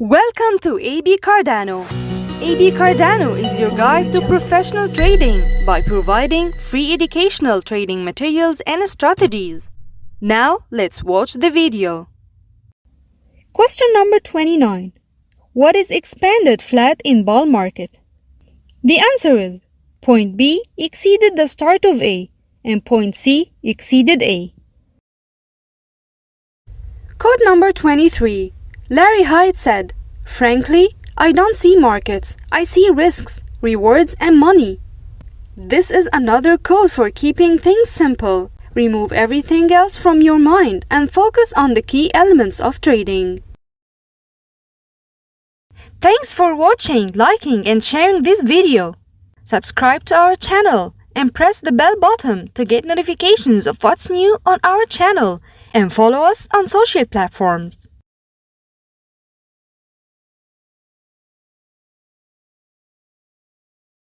Welcome to AB Cardano. AB Cardano is your guide to professional trading by providing free educational trading materials and strategies. Now, let's watch the video. Question number 29. What is expanded flat in bull market? The answer is point B exceeded the start of A and point C exceeded A. Code number 23. Larry Hyde said, "Frankly, I don't see markets. I see risks, rewards, and money." This is another code for keeping things simple. Remove everything else from your mind and focus on the key elements of trading. Thanks for watching, liking, and sharing this video. Subscribe to our channel and press the bell button to get notifications of what's new on our channel, and follow us on social platforms.